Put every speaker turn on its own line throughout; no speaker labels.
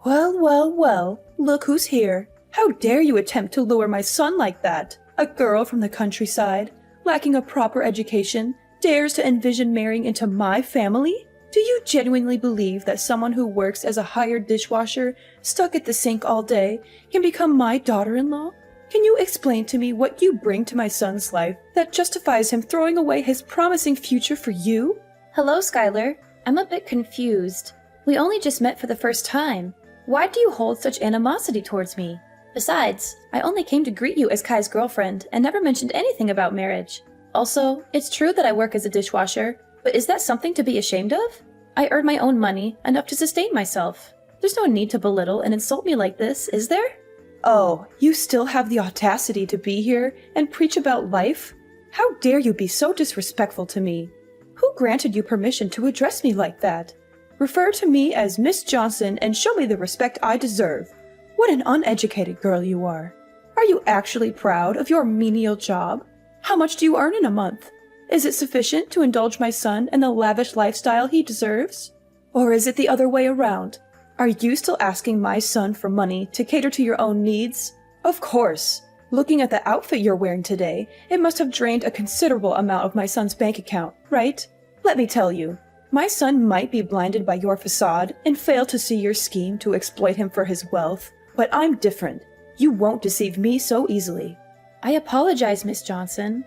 Well, well, well, look who's here. How dare you attempt to lure my son like that? A girl from the countryside, lacking a proper education, dares to envision marrying into my family? Do you genuinely believe that someone who works as a hired dishwasher, stuck at the sink all day, can become my daughter-in-law? Can you explain to me what you bring to my son's life that justifies him throwing away his promising future for you?
Hello, Skylar. I'm a bit confused. We only just met for the first time. Why do you hold such animosity towards me? Besides, I only came to greet you as Kai's girlfriend and never mentioned anything about marriage. Also, it's true that I work as a dishwasher, but is that something to be ashamed of? I earn my own money, enough to sustain myself. There's no need to belittle and insult me like this, is there?
Oh, you still have the audacity to be here and preach about life? How dare you be so disrespectful to me? Who granted you permission to address me like that? Refer to me as Miss Johnson and show me the respect I deserve. What an uneducated girl you are. Are you actually proud of your menial job? How much do you earn in a month? Is it sufficient to indulge my son in the lavish lifestyle he deserves? Or is it the other way around? Are you still asking my son for money to cater to your own needs? Of course. Looking at the outfit you're wearing today, it must have drained a considerable amount of my son's bank account, right? Let me tell you, my son might be blinded by your facade and fail to see your scheme to exploit him for his wealth, but I'm different. You won't deceive me so easily.
I apologize, Miss Johnson.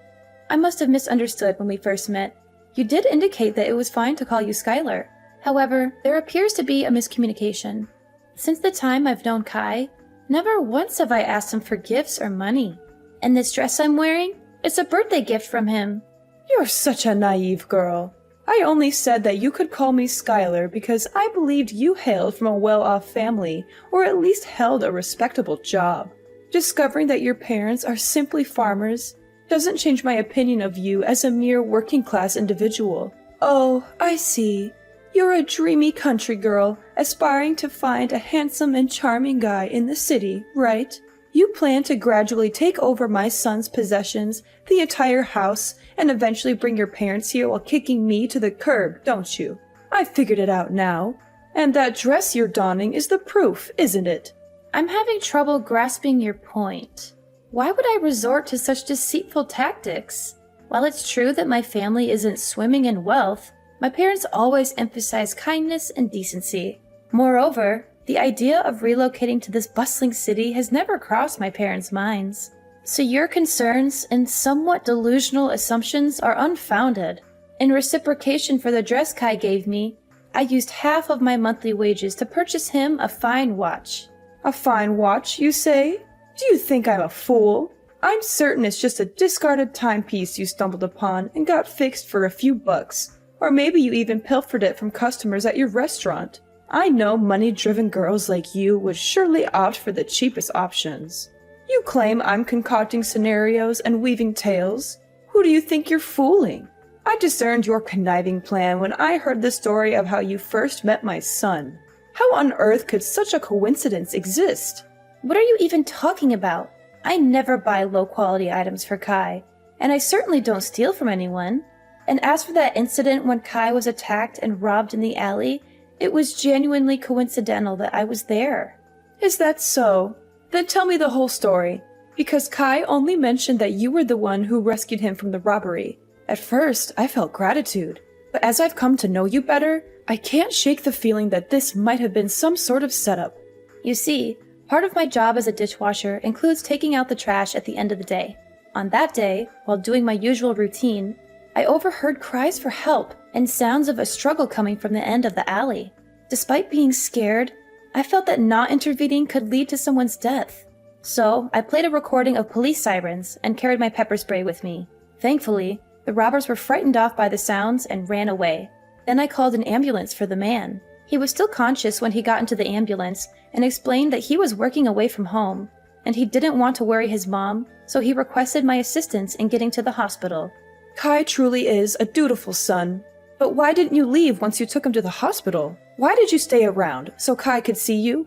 I must have misunderstood when we first met. You did indicate that it was fine to call you Skylar. However, there appears to be a miscommunication. Since the time I've known Kai, never once have I asked him for gifts or money. And this dress I'm wearing, it's a birthday gift from him.
You're such a naive girl. I only said that you could call me Skylar because I believed you hailed from a well-off family, or at least held a respectable job. Discovering that your parents are simply farmers doesn't change my opinion of you as a mere working-class individual. Oh, I see. You're a dreamy country girl, aspiring to find a handsome and charming guy in the city, right? You plan to gradually take over my son's possessions, the entire house, and eventually bring your parents here while kicking me to the curb, don't you? I figured it out now. And that dress you're donning is the proof, isn't it?
I'm having trouble grasping your point. Why would I resort to such deceitful tactics? While it's true that my family isn't swimming in wealth, my parents always emphasize kindness and decency. Moreover, the idea of relocating to this bustling city has never crossed my parents' minds. So your concerns and somewhat delusional assumptions are unfounded. In reciprocation for the dress Kai gave me, I used half of my monthly wages to purchase him a fine watch.
A fine watch, you say? Do you think I'm a fool? I'm certain it's just a discarded timepiece you stumbled upon and got fixed for a few bucks. Or maybe you even pilfered it from customers at your restaurant. I know money-driven girls like you would surely opt for the cheapest options. You claim I'm concocting scenarios and weaving tales. Who do you think you're fooling? I discerned your conniving plan when I heard the story of how you first met my son. How on earth could such a coincidence exist?
What are you even talking about? I never buy low-quality items for Kai, and I certainly don't steal from anyone. And as for that incident when Kai was attacked and robbed in the alley, it was genuinely coincidental that I was there.
Is that so? Then tell me the whole story, because Kai only mentioned that you were the one who rescued him from the robbery. At first, I felt gratitude, but as I've come to know you better, I can't shake the feeling that this might have been some sort of setup.
You see, part of my job as a dishwasher includes taking out the trash at the end of the day. On that day, while doing my usual routine, I overheard cries for help and sounds of a struggle coming from the end of the alley. Despite being scared, I felt that not intervening could lead to someone's death. So, I played a recording of police sirens and carried my pepper spray with me. Thankfully, the robbers were frightened off by the sounds and ran away. Then I called an ambulance for the man. He was still conscious when he got into the ambulance and explained that he was working away from home, and he didn't want to worry his mom, so he requested my assistance in getting to the hospital.
Kai truly is a dutiful son. But why didn't you leave once you took him to the hospital? Why did you stay around, so Kai could see you?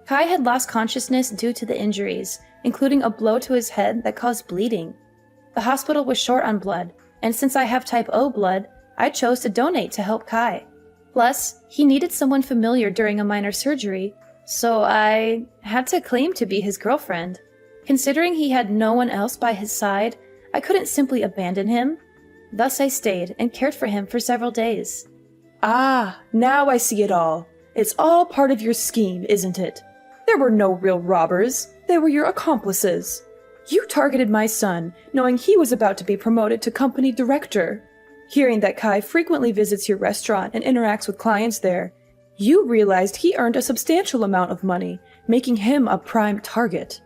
Kai had lost consciousness due to the injuries, including a blow to his head that caused bleeding. The hospital was short on blood, and since I have type O blood, I chose to donate to help Kai. Plus, he needed someone familiar during a minor surgery, So I had to claim to be his girlfriend. Considering he had no one else by his side, I couldn't simply abandon him. Thus I stayed and cared for him for several days.
Ah, now I see it all. It's all part of your scheme, isn't it? There were no real robbers. They were your accomplices. You targeted my son, knowing he was about to be promoted to company director. Hearing that Kai frequently visits your restaurant and interacts with clients there, you realized he earned a substantial amount of money, making him a prime target.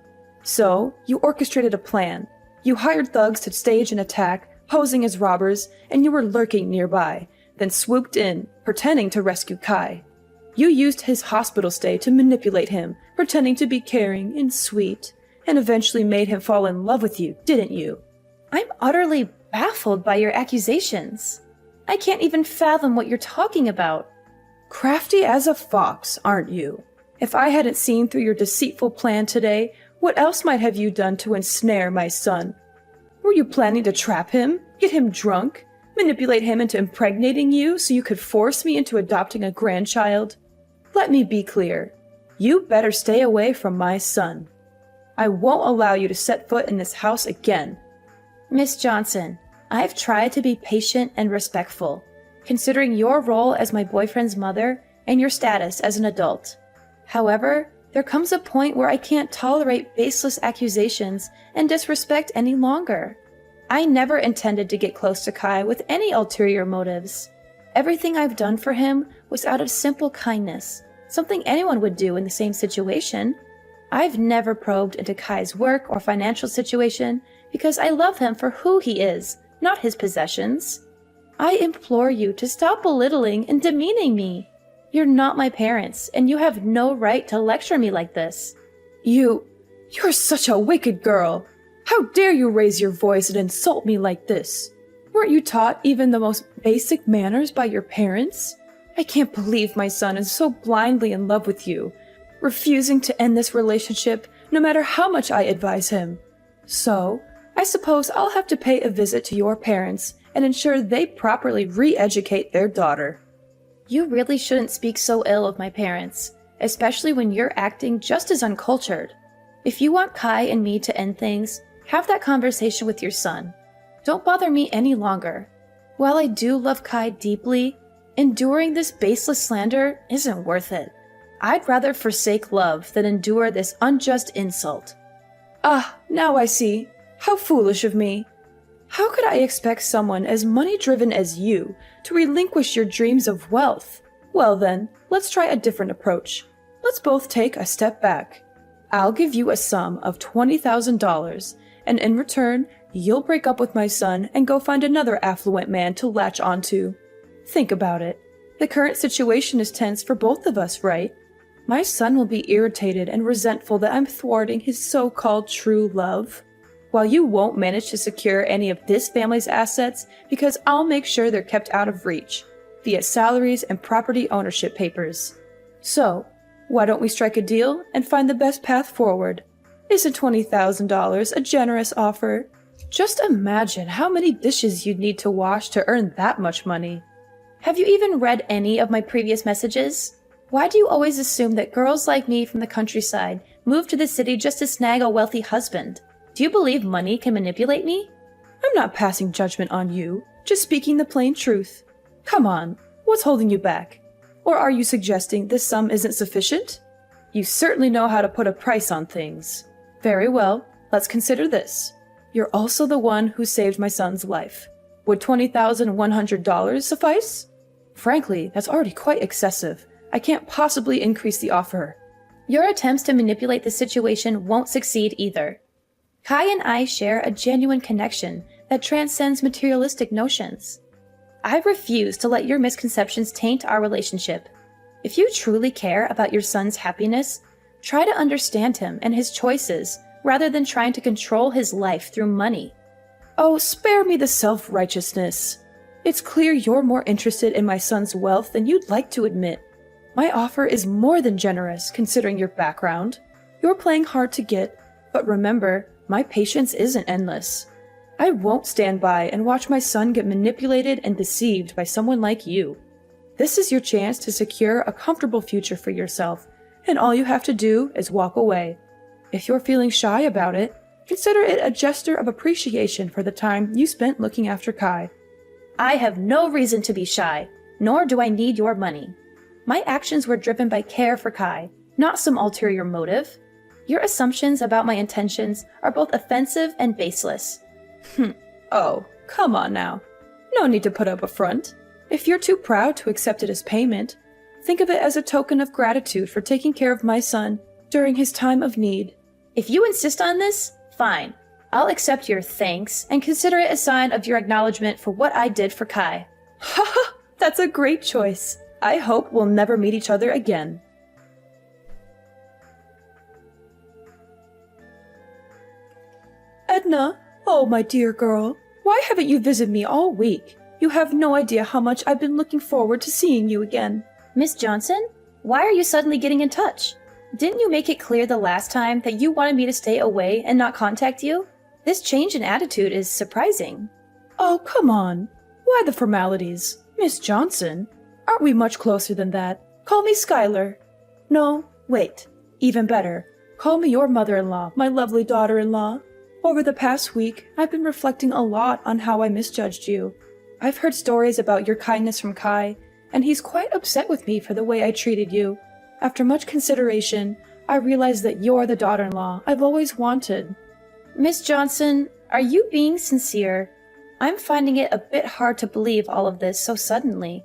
So, you orchestrated a plan. You hired thugs to stage an attack, posing as robbers, and you were lurking nearby, then swooped in, pretending to rescue Kai. You used his hospital stay to manipulate him, pretending to be caring and sweet, and eventually made him fall in love with you, didn't you?
I'm utterly baffled by your accusations. I can't even fathom what you're talking about.
Crafty as a fox, aren't you? If I hadn't seen through your deceitful plan today, what else might have you done to ensnare my son? Were you planning to trap him, get him drunk, manipulate him into impregnating you so you could force me into adopting a grandchild? Let me be clear. You better stay away from my son. I won't allow you to set foot in this house again.
Miss Johnson, I've tried to be patient and respectful, considering your role as my boyfriend's mother and your status as an adult. However, there comes a point where I can't tolerate baseless accusations and disrespect any longer. I never intended to get close to Kai with any ulterior motives. Everything I've done for him was out of simple kindness, something anyone would do in the same situation. I've never probed into Kai's work or financial situation because I love him for who he is, not his possessions. I implore you to stop belittling and demeaning me. You're not my parents, and you have no right to lecture me like this.
You're such a wicked girl. How dare you raise your voice and insult me like this? Weren't you taught even the most basic manners by your parents? I can't believe my son is so blindly in love with you, refusing to end this relationship no matter how much I advise him. So, I suppose I'll have to pay a visit to your parents and ensure they properly re-educate their daughter.
You really shouldn't speak so ill of my parents, especially when you're acting just as uncultured. If you want Kai and me to end things, have that conversation with your son. Don't bother me any longer. While I do love Kai deeply, enduring this baseless slander isn't worth it. I'd rather forsake love than endure this unjust insult.
Ah, now I see. How foolish of me. How could I expect someone as money-driven as you to relinquish your dreams of wealth? Well then, let's try a different approach. Let's both take a step back. I'll give you a sum of $20,000, and in return, you'll break up with my son and go find another affluent man to latch onto. Think about it. The current situation is tense for both of us, right? My son will be irritated and resentful that I'm thwarting his so-called true love, while you won't manage to secure any of this family's assets because I'll make sure they're kept out of reach, via salaries and property ownership papers. So, why don't we strike a deal and find the best path forward? Isn't $20,000 a generous offer? Just imagine how many dishes you'd need to wash to earn that much money.
Have you even read any of my previous messages? Why do you always assume that girls like me from the countryside move to the city just to snag a wealthy husband? Do you believe money can manipulate me?
I'm not passing judgment on you, just speaking the plain truth. Come on, what's holding you back? Or are you suggesting this sum isn't sufficient? You certainly know how to put a price on things. Very well, let's consider this. You're also the one who saved my son's life. Would $20,100 suffice? Frankly, that's already quite excessive. I can't possibly increase the offer.
Your attempts to manipulate the situation won't succeed either. Kai and I share a genuine connection that transcends materialistic notions. I refuse to let your misconceptions taint our relationship. If you truly care about your son's happiness, try to understand him and his choices rather than trying to control his life through money.
Oh, spare me the self-righteousness. It's clear you're more interested in my son's wealth than you'd like to admit. My offer is more than generous considering your background. You're playing hard to get, but remember, my patience isn't endless. I won't stand by and watch my son get manipulated and deceived by someone like you. This is your chance to secure a comfortable future for yourself and all you have to do is walk away. If you're feeling shy about it, consider it a gesture of appreciation for the time you spent looking after Kai.
I have no reason to be shy, nor do I need your money. My actions were driven by care for Kai, not some ulterior motive. Your assumptions about my intentions are both offensive and baseless.
Oh, come on now. No need to put up a front. If you're too proud to accept it as payment, think of it as a token of gratitude for taking care of my son during his time of need.
If you insist on this, fine. I'll accept your thanks and consider it a sign of your acknowledgement for what I did for Kai.
Haha, that's a great choice. I hope we'll never meet each other again. Edna, oh my dear girl, why haven't you visited me all week? You have no idea how much I've been looking forward to seeing you again.
Miss Johnson, why are you suddenly getting in touch? Didn't you make it clear the last time that you wanted me to stay away and not contact you? This change in attitude is surprising.
Oh, come on. Why the formalities? Miss Johnson? Aren't we much closer than that? Call me Skylar. No, wait. Even better. Call me your mother-in-law, my lovely daughter-in-law. Over the past week, I've been reflecting a lot on how I misjudged you. I've heard stories about your kindness from Kai, and he's quite upset with me for the way I treated you. After much consideration, I realized that you're the daughter-in-law I've always wanted.
Miss Johnson, are you being sincere? I'm finding it a bit hard to believe all of this so suddenly.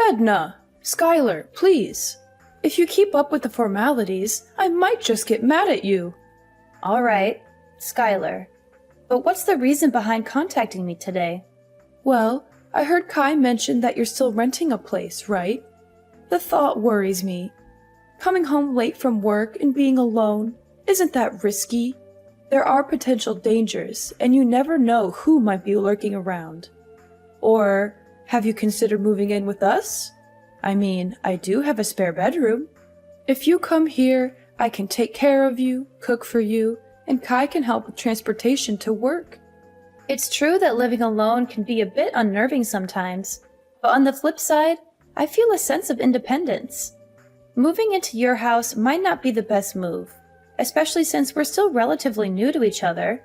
Edna, Skylar, please. If you keep up with the formalities, I might just get mad at you.
All right, Skylar. But what's the reason behind contacting me today?
Well, I heard Kai mention that you're still renting a place, right? The thought worries me. Coming home late from work and being alone, isn't that risky? There are potential dangers, and you never know who might be lurking around. Or, have you considered moving in with us? I mean, I do have a spare bedroom. If you come here, I can take care of you, cook for you, and Kai can help with transportation to work.
It's true that living alone can be a bit unnerving sometimes, but on the flip side, I feel a sense of independence. Moving into your house might not be the best move, especially since we're still relatively new to each other.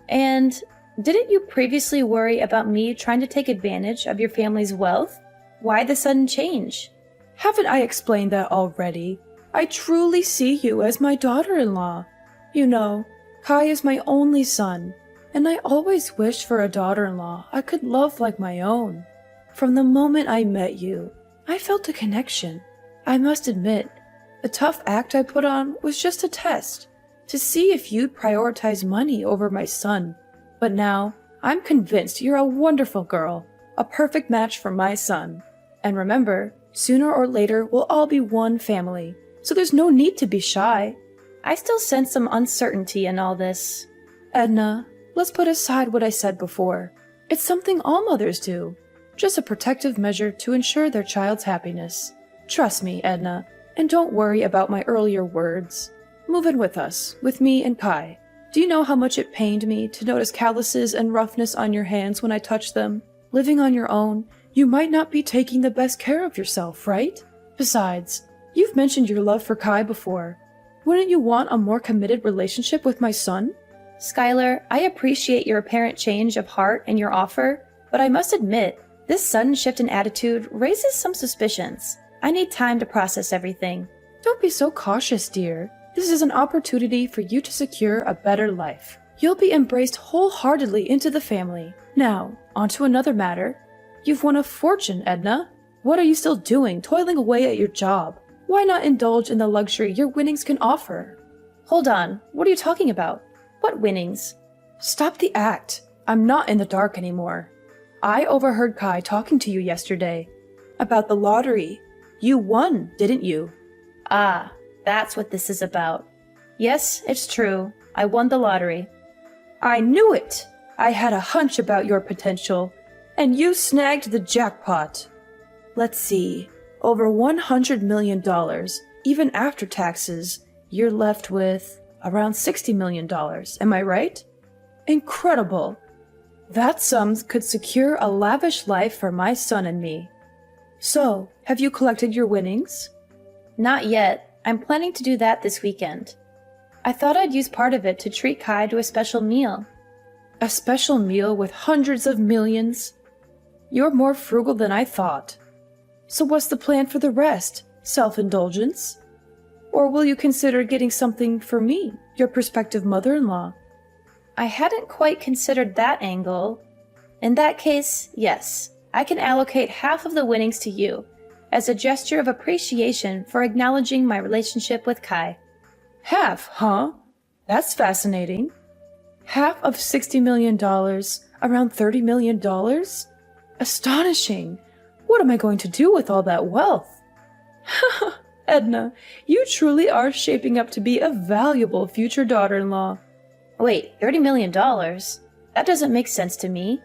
And didn't you previously worry about me trying to take advantage of your family's wealth? Why the sudden change?
Haven't I explained that already? I truly see you as my daughter-in-law. You know, Kai is my only son, and I always wished for a daughter-in-law I could love like my own. From the moment I met you, I felt a connection. I must admit, the tough act I put on was just a test, to see if you'd prioritize money over my son. But now, I'm convinced you're a wonderful girl, a perfect match for my son. And remember, sooner or later we'll all be one family, so there's no need to be shy.
I still sense some uncertainty in all this.
Edna, let's put aside what I said before. It's something all mothers do, just a protective measure to ensure their child's happiness. Trust me, Edna, and don't worry about my earlier words. Move in with us, with me and Kai. Do you know how much it pained me to notice calluses and roughness on your hands when I touched them? Living on your own, you might not be taking the best care of yourself, right? Besides, you've mentioned your love for Kai before. Wouldn't you want a more committed relationship with my son?
Skylar, I appreciate your apparent change of heart and your offer, but I must admit, this sudden shift in attitude raises some suspicions. I need time to process everything.
Don't be so cautious, dear. This is an opportunity for you to secure a better life. You'll be embraced wholeheartedly into the family. Now, on to another matter. You've won a fortune, Edna. What are you still doing, toiling away at your job? Why not indulge in the luxury your winnings can offer?
Hold on, what are you talking about? What winnings?
Stop the act. I'm not in the dark anymore. I overheard Kai talking to you yesterday. About the lottery. You won, didn't you?
Ah, that's what this is about. Yes, it's true. I won the lottery.
I knew it! I had a hunch about your potential, and you snagged the jackpot. Let's see, over $100 million, even after taxes, you're left with around $60 million, am I right? Incredible! That sum could secure a lavish life for my son and me. So, have you collected your winnings?
Not yet. I'm planning to do that this weekend. I thought I'd use part of it to treat Kai to a special meal.
A special meal with hundreds of millions? You're more frugal than I thought. So what's the plan for the rest? Self-indulgence? Or will you consider getting something for me, your prospective mother-in-law?
I hadn't quite considered that angle. In that case, yes, I can allocate half of the winnings to you, as a gesture of appreciation for acknowledging my relationship with Kai.
Half, huh? That's fascinating. Half of $60 million, around $30 million? Astonishing! What am I going to do with all that wealth? Edna, you truly are shaping up to be a valuable future daughter-in-law.
Wait, $30 million? That doesn't make sense to me.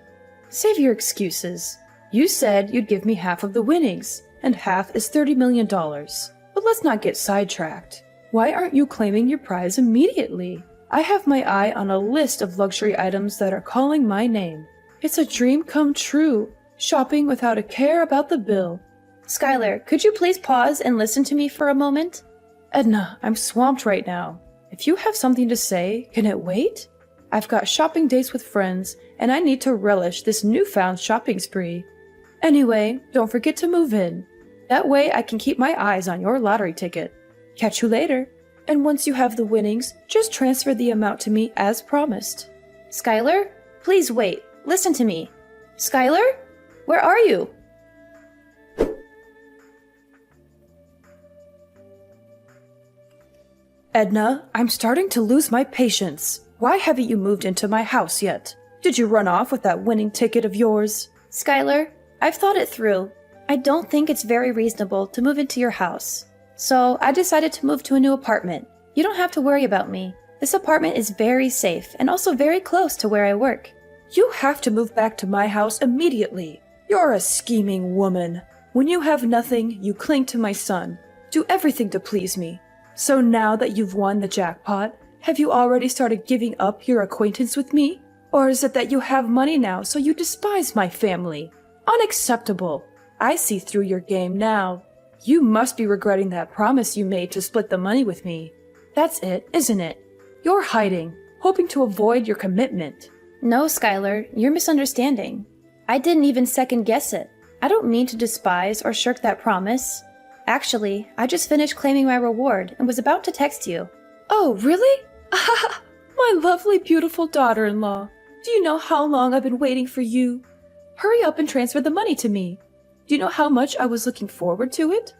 Save your excuses. You said you'd give me half of the winnings, and half is $30 million. But let's not get sidetracked. Why aren't you claiming your prize immediately? I have my eye on a list of luxury items that are calling my name. It's a dream come true, shopping without a care about the bill.
Skylar, could you please pause and listen to me for a moment?
Edna, I'm swamped right now. If you have something to say, can it wait? I've got shopping dates with friends, and I need to relish this newfound shopping spree. Anyway, don't forget to move in. That way I can keep my eyes on your lottery ticket. Catch you later. And once you have the winnings, just transfer the amount to me as promised.
Skylar, please wait. Listen to me. Skylar? Where are you?
Edna, I'm starting to lose my patience. Why haven't you moved into my house yet? Did you run off with that winning ticket of yours?
Skylar, I've thought it through. I don't think it's very reasonable to move into your house. So I decided to move to a new apartment. You don't have to worry about me. This apartment is very safe and also very close to where I work.
You have to move back to my house immediately. You're a scheming woman. When you have nothing, you cling to my son. Do everything to please me. So now that you've won the jackpot, have you already started giving up your acquaintance with me? Or is it that you have money now, so you despise my family? Unacceptable. I see through your game now. You must be regretting that promise you made to split the money with me. That's it, isn't it? You're hiding, hoping to avoid your commitment.
No, Skylar, you're misunderstanding. I didn't even second guess it. I don't mean to despise or shirk that promise. Actually, I just finished claiming my reward and was about to text you.
Oh, really? My lovely, beautiful daughter-in-law. Do you know how long I've been waiting for you? Hurry up and transfer the money to me. Do you know how much I was looking forward to it?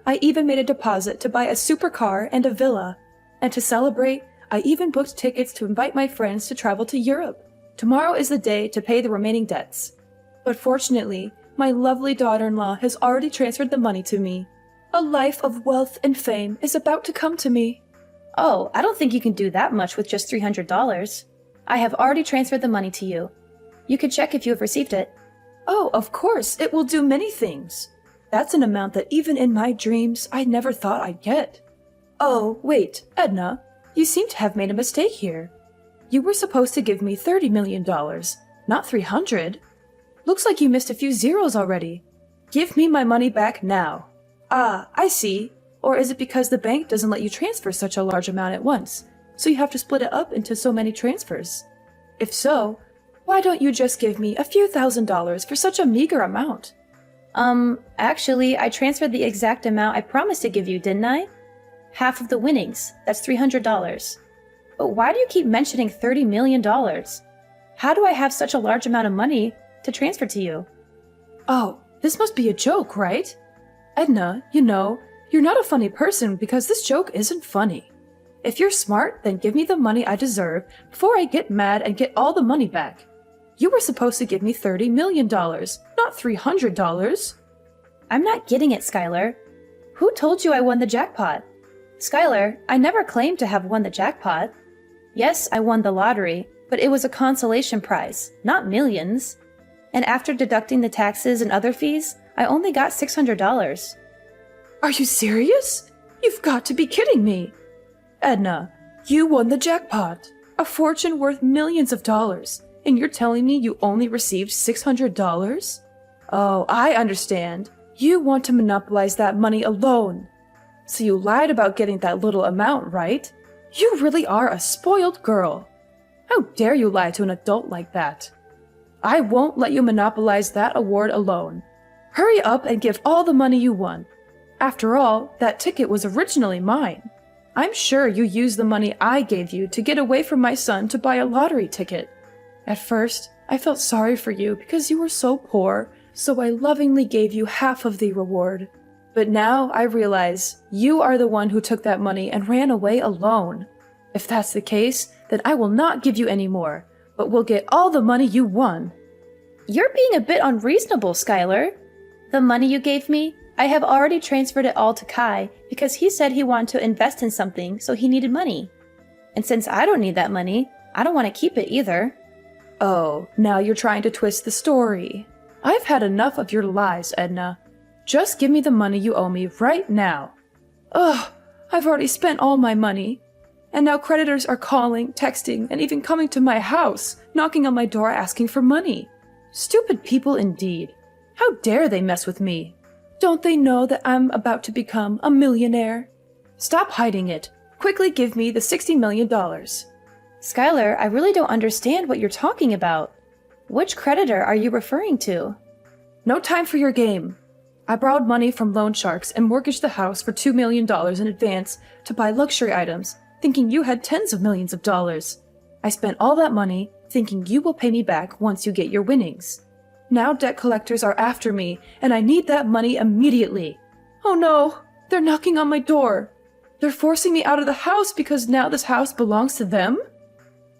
I even made a deposit to buy a supercar and a villa. And to celebrate, I even booked tickets to invite my friends to travel to Europe. Tomorrow is the day to pay the remaining debts. But fortunately, my lovely daughter-in-law has already transferred the money to me. A life of wealth and fame is about to come to me.
Oh, I don't think you can do that much with just $300. I have already transferred the money to you. You can check if you have received it.
Oh, of course, it will do many things. That's an amount that even in my dreams I never thought I'd get. Oh, wait, Edna, you seem to have made a mistake here. You were supposed to give me $30 million, not $300. Looks like you missed a few zeros already. Give me my money back now. Ah, I see. Or is it because the bank doesn't let you transfer such a large amount at once, so you have to split it up into so many transfers? If so, why don't you just give me a few $1,000s for such a meager amount?
Actually, I transferred the exact amount I promised to give you, didn't I? Half of the winnings, that's $300. But why do you keep mentioning $30 million? How do I have such a large amount of money to transfer to you?
Oh, this must be a joke, right? Edna, you know, you're not a funny person because this joke isn't funny. If you're smart, then give me the money I deserve before I get mad and get all the money back. You were supposed to give me $30 million, not $300.
I'm not getting it, Skylar. Who told you I won the jackpot? Skylar, I never claimed to have won the jackpot. Yes, I won the lottery, but it was a consolation prize, not millions. And after deducting the taxes and other fees, I only got $600.
Are you serious? You've got to be kidding me. Edna, you won the jackpot, a fortune worth millions of dollars, and you're telling me you only received $600? Oh, I understand. You want to monopolize that money alone. So you lied about getting that little amount, right? You really are a spoiled girl. How dare you lie to an adult like that? I won't let you monopolize that award alone. Hurry up and give all the money you won. After all, that ticket was originally mine. I'm sure you used the money I gave you to get away from my son to buy a lottery ticket. At first, I felt sorry for you because you were so poor, so I lovingly gave you half of the reward. But now I realize you are the one who took that money and ran away alone. If that's the case, then I will not give you any more, but will get all the money you won.
You're being a bit unreasonable, Skylar. The money you gave me, I have already transferred it all to Kai because he said he wanted to invest in something, so he needed money. And since I don't need that money, I don't want to keep it either.
Oh, now you're trying to twist the story. I've had enough of your lies, Edna. Just give me the money you owe me right now. Ugh, I've already spent all my money. And now creditors are calling, texting, and even coming to my house, knocking on my door asking for money. Stupid people indeed. How dare they mess with me? Don't they know that I'm about to become a millionaire? Stop hiding it. Quickly give me the $60 million.
Skylar, I really don't understand what you're talking about. Which creditor are you referring to?
No time for your game. I borrowed money from loan sharks and mortgaged the house for $2 million in advance to buy luxury items, thinking you had tens of millions of dollars. I spent all that money thinking you will pay me back once you get your winnings. Now debt collectors are after me, and I need that money immediately. Oh no, they're knocking on my door. They're forcing me out of the house because now this house belongs to them?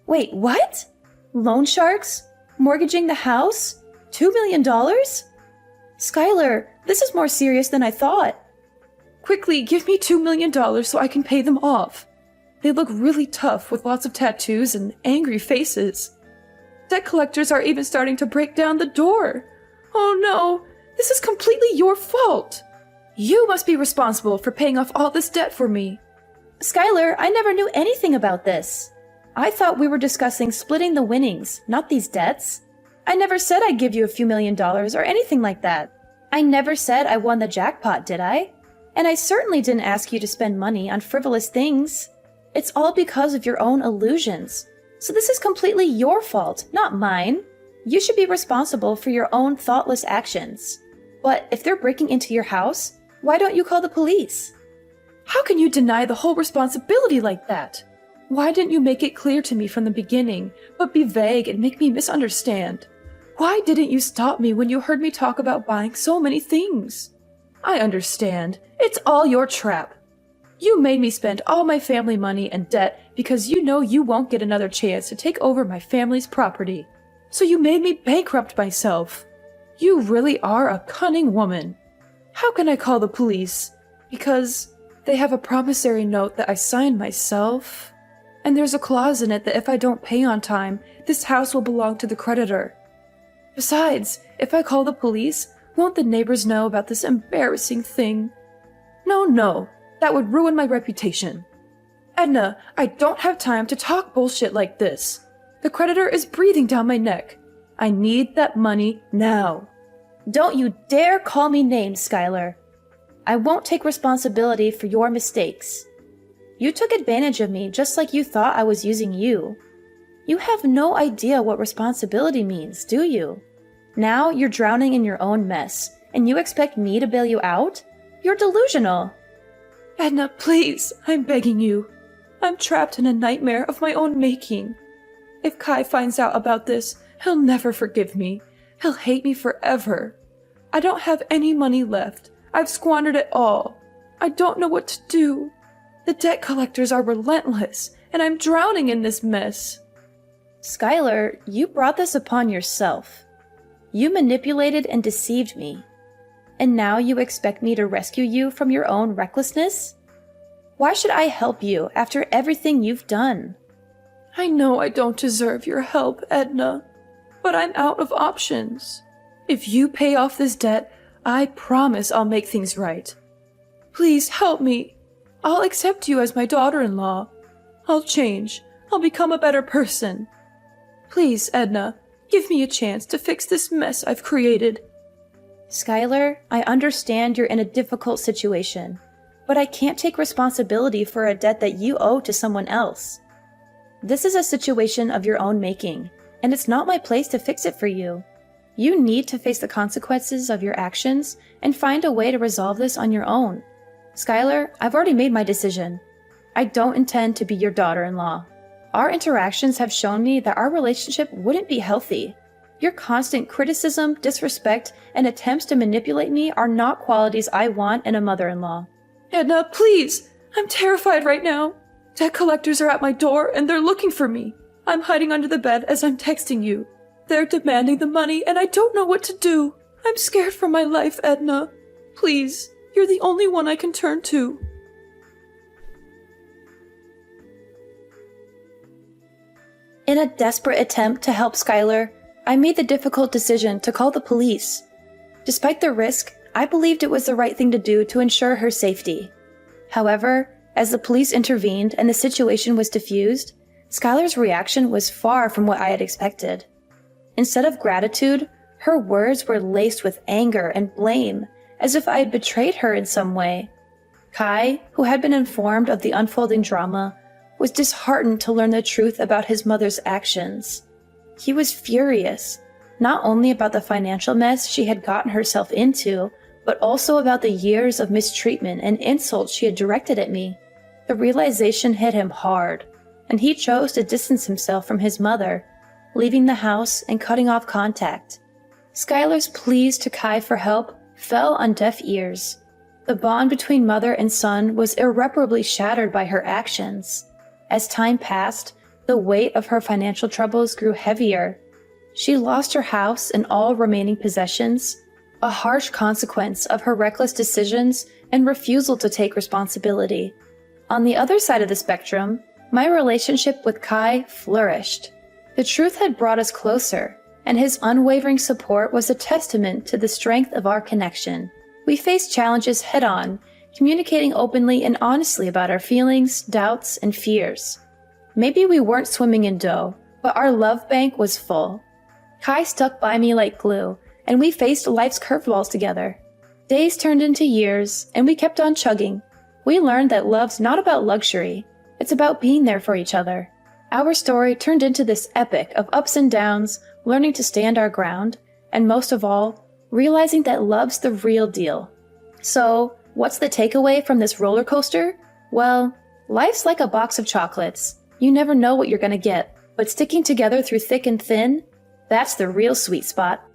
Wait, what? Loan sharks? Mortgaging the house? $2 million? Skylar, this is more serious than I thought.
Quickly, give me $2 million so I can pay them off. They look really tough with lots of tattoos and angry faces. Debt collectors are even starting to break down the door. Oh no, this is completely your fault. You must be responsible for paying off all this debt for me.
Skylar, I never knew anything about this. I thought we were discussing splitting the winnings, not these debts. I never said I'd give you a few $1,000,000 or anything like that. I never said I won the jackpot, did I? And I certainly didn't ask you to spend money on frivolous things. It's all because of your own illusions. So this is completely your fault, not mine. You should be responsible for your own thoughtless actions. But if they're breaking into your house, why don't you call the police?
How can you deny the whole responsibility like that? Why didn't you make it clear to me from the beginning, but be vague and make me misunderstand? Why didn't you stop me when you heard me talk about buying so many things? I understand. It's all your trap. You made me spend all my family money and debt because you know you won't get another chance to take over my family's property. So you made me bankrupt myself. You really are a cunning woman. How can I call the police? Because they have a promissory note that I signed myself. And there's a clause in it that if I don't pay on time, this house will belong to the creditor. Besides, if I call the police, won't the neighbors know about this embarrassing thing? No, that would ruin my reputation. Edna, I don't have time to talk bullshit like this. The creditor is breathing down my neck. I need that money now.
Don't you dare call me names, Skylar. I won't take responsibility for your mistakes. You took advantage of me just like you thought I was using you. You have no idea what responsibility means, do you? Now you're drowning in your own mess, and you expect me to bail you out? You're delusional.
Edna, please, I'm begging you. I'm trapped in a nightmare of my own making. If Kai finds out about this, he'll never forgive me. He'll hate me forever. I don't have any money left. I've squandered it all. I don't know what to do. The debt collectors are relentless, and I'm drowning in this mess.
Skylar, you brought this upon yourself. You manipulated and deceived me. And now you expect me to rescue you from your own recklessness? Why should I help you after everything you've done?
I know I don't deserve your help, Edna, but I'm out of options. If you pay off this debt, I promise I'll make things right. Please help me. I'll accept you as my daughter-in-law. I'll change. I'll become a better person. Please, Edna, give me a chance to fix this mess I've created.
Skylar, I understand you're in a difficult situation, but but I can't take responsibility for a debt that you owe to someone else. This is a situation of your own making, and it's not my place to fix it for you. You need to face the consequences of your actions and find a way to resolve this on your own. Skylar, I've already made my decision. I don't intend to be your daughter-in-law. Our interactions have shown me that our relationship wouldn't be healthy. Your constant criticism, disrespect, and attempts to manipulate me are not qualities I want in a mother-in-law.
Edna, please! I'm terrified right now. Debt collectors are at my door and they're looking for me. I'm hiding under the bed as I'm texting you. They're demanding the money and I don't know what to do. I'm scared for my life, Edna. Please, you're the only one I can turn to.
In a desperate attempt to help Skylar, I made the difficult decision to call the police. Despite the risk, I believed it was the right thing to do to ensure her safety. However, as the police intervened and the situation was diffused, Skylar's reaction was far from what I had expected. Instead of gratitude, her words were laced with anger and blame, as if I had betrayed her in some way. Kai, who had been informed of the unfolding drama, was disheartened to learn the truth about his mother's actions. He was furious, not only about the financial mess she had gotten herself into, but also about the years of mistreatment and insults she had directed at me. The realization hit him hard, and he chose to distance himself from his mother, leaving the house and cutting off contact. Skylar's pleas to Kai for help fell on deaf ears. The bond between mother and son was irreparably shattered by her actions. As time passed, the weight of her financial troubles grew heavier. She lost her house and all remaining possessions, a harsh consequence of her reckless decisions and refusal to take responsibility. On the other side of the spectrum, my relationship with Kai flourished. The truth had brought us closer, and his unwavering support was a testament to the strength of our connection. We faced challenges head-on, communicating openly and honestly about our feelings, doubts, and fears. Maybe we weren't swimming in dough, but our love bank was full. Kai stuck by me like glue, and we faced life's curveballs together. Days turned into years, and we kept on chugging. We learned that love's not about luxury, it's about being there for each other. Our story turned into this epic of ups and downs, learning to stand our ground, and most of all, realizing that love's the real deal. So, what's the takeaway from this roller coaster? Well, life's like a box of chocolates. You never know what you're gonna get, but sticking together through thick and thin, that's the real sweet spot.